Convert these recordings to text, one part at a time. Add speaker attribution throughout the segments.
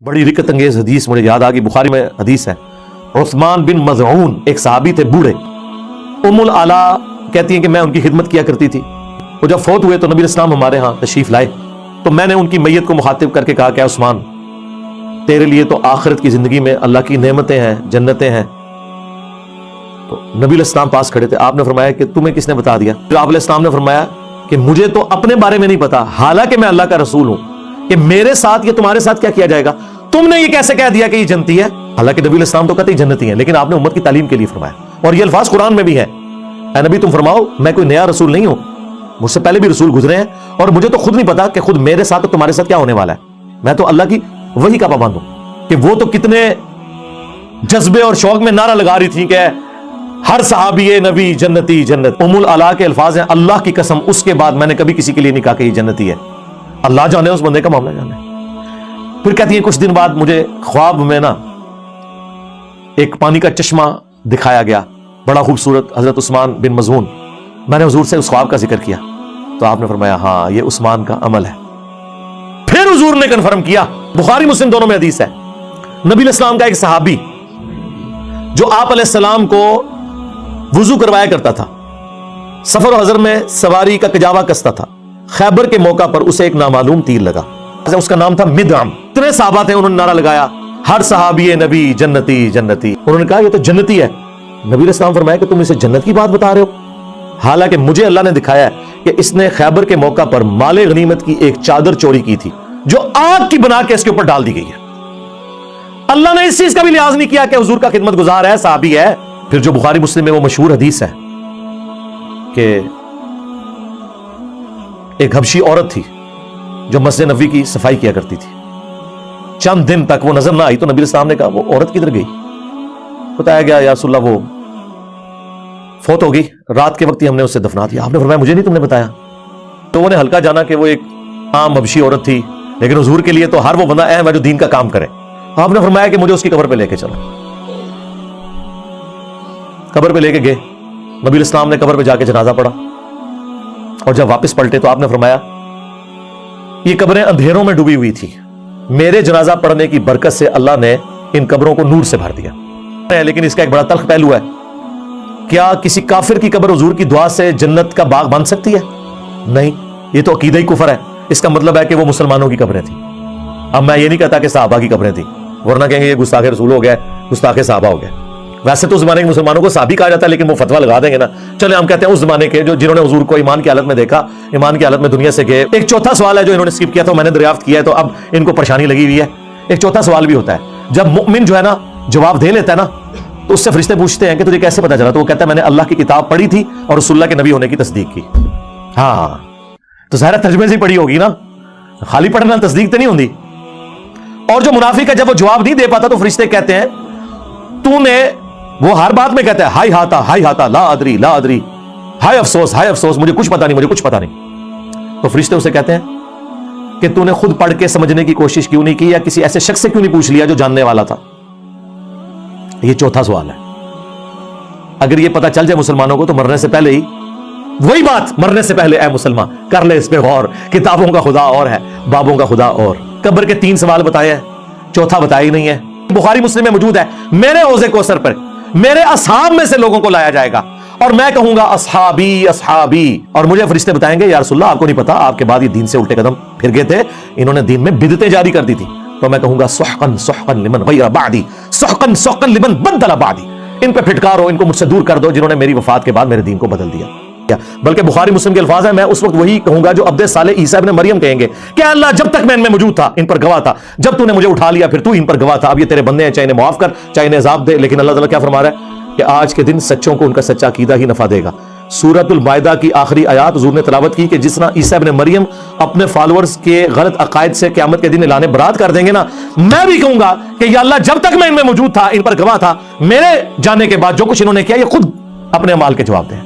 Speaker 1: बड़ी रिकत अंगेज हदीस मुझे याद आ गई, बुखारी में हदीस है। उस्मान बिन मज़ऊन एक सहाबी थे बूढ़े। उम्मुल आला कहती हैं कि मैं उनकी खिदमत किया करती थी। वो जब फौत हुए तो नबी इस्लाम हमारे यहाँ तशरीफ लाए, तो मैंने उनकी मैयत को मुखातिब करके कहा कि उस्मान, तेरे लिए तो आखिरत की जिंदगी में अल्लाह की नेमतें हैं, जन्नतें हैं। तो नबी इस्लाम पास खड़े थे। आपने फरमाया कि तुम्हें किसने बता दिया? फिर आप इस्लाम ने फरमाया कि मुझे तो अपने बारे में नहीं पता, हालांकि मैं अल्लाह का रसूल हूं, कि मेरे साथ या तुम्हारे साथ क्या किया जाएगा। तुमने ये कैसे कह दिया कि ये जन्नती है? हालांकि नबी इस्लाम तो कहते ही जन्नती है, लेकिन आपने उम्मत की तालीम के लिए फरमाया, और ये अल्फाज कुरान में भी है। ऐ नबी तुम फरमाओ मैं कोई नया रसूल नहीं हूं, मुझसे पहले भी रसूल गुजरे हैं, और मुझे तो खुद नहीं पता कि खुद मेरे साथ और तुम्हारे साथ क्या होने वाला है। मैं तो अल्लाह की वही का पाबंद हूं। कि वो तो कितने जज्बे और शौक में नारा लगा रही थी कि हर सहाबी नबी जन्नती जन्नत। उम्मुल अला के अल्फाज हैं, अल्लाह की कसम उसके बाद मैंने कभी किसी के लिए नहीं कहा कि ये जन्नती है। अल्लाह जाने, उस बंदे का मामला जाने। फिर कहती है कुछ दिन बाद मुझे ख्वाब में ना एक पानी का चश्मा दिखाया गया, बड़ा खूबसूरत, हजरत उस्मान बिन मज़ऊन। मैंने हुजूर से उस ख्वाब का जिक्र किया, तो आपने फरमाया हाँ ये उस्मान का अमल है। फिर हुजूर ने कन्फर्म किया, बुखारी मुस्लिम दोनों में हदीस है, नबी इस्लाम का एक सहाबी जो आप अलैहिस्सलाम को वुजू करवाया करता था, सफर और हजर में सवारी का कजावा कसता था, खैबर के मौका पर उसे एक नामालूम तीर लगा, उसका नाम था मिदअम। इतने सहाबा थे, उन्होंने नारा लगाया हर सहाबी नबी जन्नती जन्नती। उन्होंने कहा ये तो जन्नती है। नबी इस्लाम फरमाया कि तुम इसे जन्नत की बात बता रहे हो, हालांकि मुझे अल्लाह ने दिखाया है कि इसने खैबर के मौका पर माले गनीमत की एक चादर चोरी की थी, जो आग की बना के इसके ऊपर डाल दी गई है। अल्लाह ने इस चीज का भी लिहाज नहीं किया कि हुजूर का खिदमत गुजार है, सहाबी है। फिर जो बुखारी मुस्लिम में वो मशहूर हदीस है कि एक हबशी औरत थी जो मस्जिद नबी की सफाई किया करती थी। चंद दिन तक वो नजर ना आई, तो नबी इस्लाम ने कहा वो औरत किधर गई? बताया गया या रसूलल्लाह वो फौत हो गई, रात के वक्त ही हमने उसे दफना दिया। आपने फरमाया मुझे नहीं तुमने बताया। तो उन्हें हल्का जाना कि वो एक आम हबशी औरत थी, लेकिन हुजूर के लिए तो हर वो बंदा अहम है जो दीन का काम करे। आपने फरमाया कि मुझे उसकी कब्र पे लेके चलो। कब्र पे लेके गए, नबी इस्लाम ने कब्र पे जाके जनाजा पढ़ा, और जब वापस पलटे तो आपने फरमाया ये कब्रें अंधेरों में डूबी हुई थी, मेरे जनाजा पढ़ने की बरकत से अल्लाह ने इन कब्रों को नूर से भर दिया। लेकिन इसका एक बड़ा तल्ख पहलू है, क्या किसी काफिर की कब्र हुजूर की दुआ से जन्नत का बाग बन सकती है? नहीं, ये तो अकीदा ही कुफर है। इसका मतलब है कि वो मुसलमानों की कब्रें थी। अब मैं ये नहीं कहता कि सहाबा की कब्रें थी, वरना कहेंगे ये गुस्ताखे रसूल हो गया, गुस्ताखे सहाबा हो गया। वैसे तो उस जमाने के मुसलमानों को साहबी कहा जाता है, लेकिन वो फतवा लगा देंगे ना। चले हम कहते हैं उस जमाने के जो जिन्होंने हुजूर को ईमान की हालत में देखा, ईमान की हालत में दुनिया से गए। एक चौथा सवाल है जो इन्होंने स्किप किया था, मैंने दरियाफ्त किया है, तो अब इनको परेशानी लगी हुई है। एक चौथा सवाल भी होता है, जब मुमिन जो है ना जवाब दे लेता है ना, तो उससे फरिश्ते पूछते हैं कि तुझे कैसे पता चला? तो वो कहता है मैंने अल्लाह की किताब पढ़ी थी और रसूलुल्लाह के नबी होने की तस्दीक की। हाँ, तो ज़ाहिर तर्जुमे से पढ़ी होगी ना, खाली पढ़ना तस्दीक तो नहीं होती। और जो मुनाफिक है, जब वो जवाब नहीं दे पाता तो फरिश्ते कहते हैं तूने, वो हर बात में कहता है हाय हाता ला अदरी ला अदरी, हाय अफसोस मुझे कुछ पता नहीं, मुझे कुछ पता नहीं। तो फरिश्ते उसे कहते हैं कि तूने खुद पढ़ के समझने की कोशिश क्यों नहीं की, या किसी ऐसे शख्स से क्यों नहीं पूछ लिया जो जानने वाला था? ये चौथा सवाल है। अगर ये पता चल जाए मुसलमानों को तो मरने से पहले ही वही बात, मरने से पहले ऐ मुसलमान कर ले इस पे गौर, किताबों का खुदा और है, बाबों का खुदा और। कब्र के 3 सवाल बताए हैं, चौथा बताया ही नहीं है। बुखारी मुस्लिम में मौजूद है, मेरे हौज़े कौसर पर मेरे असहाब में से लोगों को लाया जाएगा और मैं कहूंगा अस्हाबी अस्हाबी, और मुझे फरिश्ते बताएंगे या रसूलल्लाह आपको नहीं पता, आपके बाद ये दीन से उल्टे कदम फिर गए थे, इन्होंने दीन में बिदतें जारी कर दी थी। तो मैं कहूंगा सुहकन सुहकन लिमन गय्यरा बादी, सुहकन सुहकन लिमन बदला बादी। इन पे फिटकारो, इनको मुझसे दूर कर दो जिन्होंने मेरी वफात के बाद मेरे दीन को बदल दिया। बल्कि बुखारी मुस्लिम के अल्फाज है, मैं उस वक्त वही कहूंगा जो अब्दे साले ईसा इब्न मरियम कहेंगे कि अल्लाह जब तक मैं इनमें मौजूद था इन पर गवाह था, जब तूने मुझे उठा लिया फिर तू इन पर गवाह था। अब ये तेरे बंदे हैं, चाहे इन्हें माफ कर चाहे इन्हें अजाब दे। लेकिन अल्लाह ताला क्या फरमा रहा है कि आज के दिन सच्चों को उनका सच्चा अकीदा ही नफा देगा। सूरतुल माइदा की आखिरी आयत हुजूर ने तिलावत की कि जिस तरह ईसा इब्न मरियम अपने फॉलोअर्स के गलत अकायद से क़यामत के दिन ऐलान बरात कर देंगे ना, मैं भी कहूंगा कि या अल्लाह जब तक मैं इनमें मौजूद था, इन पर गवाह था, मेरे जाने के बाद जो कुछ इन्होंने किया ये खुद अपने अमाल के जवाब दें।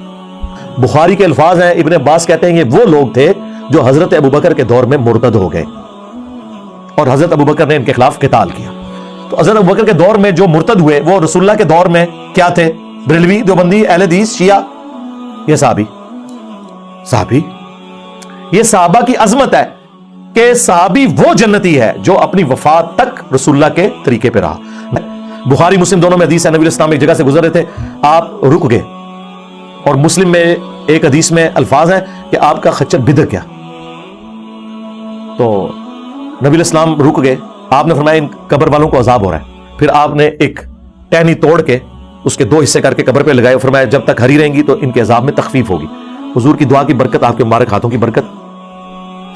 Speaker 1: बुखारी के अल्फाज हैं, इब्न अब्बास कहते हैं ये वो लोग थे जो हजरत अबू बकर के दौर में मुर्तद हो गए और हजरत अबू बकर ने इनके खिलाफ क़िताल किया। तो हजरत अबू बकर के दौर में जो मुर्तद हुए वो रसूलुल्लाह के दौर में क्या थे? बरेलवी, देवबंदी, अहले हदीस, शिया, ये साहबी। ये सहाबा की अजमत है कि सहाबी वो जन्नती है जो अपनी वफात तक رسول اللہ کے طریقے پہ رہا. بخاری مسلم دونوں میں حدیث ہے, نبی علیہ السلام ایک جگہ سے گزر رہے تھے, آپ رک گئے, اور مسلم میں ایک حدیث میں الفاظ ہیں کہ آپ کا خچر بدر گیا. تو نبی علیہ السلام رک گئے, آپ نے فرمایا ان قبر والوں کو عذاب ہو رہا ہے. پھر آپ نے ایک ٹہنی توڑ کے اس کے 2 حصے کر کے قبر پہ لگائے, فرمایا جب تک ہری رہیں گی تو ان کے عذاب میں تخفیف ہوگی. حضور کی دعا کی برکت, آپ کے مبارک ہاتھوں کی برکت,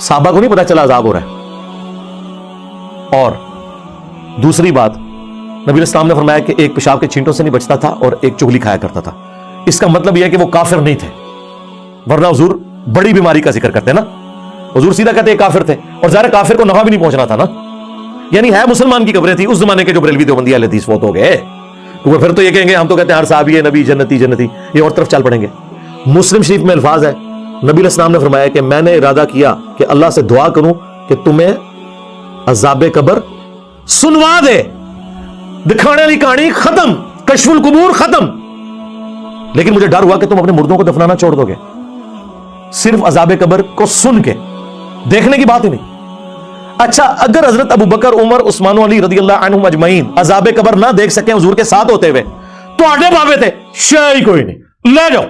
Speaker 1: صحابہ کو نہیں پتا چلا عذاب ہو رہا ہے. اور دوسری بات, نبی علیہ السلام نے فرمایا کہ ایک پیشاب کے چھینٹوں سے نہیں بچتا تھا اور ایک چغلی کھایا کرتا تھا. اس کا مطلب یہ ہے کہ وہ کافر نہیں تھے, ورنہ حضور بڑی بیماری کا ذکر کرتے ہیں نا. حضور سیدھا کہتے ہیں کافر تھے, اور ظاہر کافر کو نفع بھی نہیں پہنچنا تھا نا. یعنی ہے مسلمان کی قبریں تھی اس زمانے کے جو بریلوی دیوبندی اہل حدیث فوت ہو گئے, وہ پھر تو یہ کہیں گے ہم تو کہتے ہیں ہر صحابی ہے نبی جنتی جنتی, یہ اور طرف چل پڑیں گے. مسلم شریف میں الفاظ ہے, نبی علیہ السلام نے فرمایا کہ میں نے ارادہ کیا کہ اللہ سے دعا کروں کہ تمہیں عذاب قبر سنوا دے, دکھانے والی کہانی ختم, کشف القبور ختم. لیکن مجھے ڈر ہوا کہ تم اپنے مردوں کو دفنانا چھوڑ دو گے, صرف عذاب قبر کو سن کے, دیکھنے کی بات ہی نہیں. اچھا, اگر حضرت ابو بکر, عمر, عثمان و علی رضی اللہ عنہم اجمعین عذاب قبر نہ دیکھ سکیں حضور کے ساتھ ہوتے ہوئے, تو آڈے بابے تھے, شے ہی کوئی نہیں, لے جاؤ.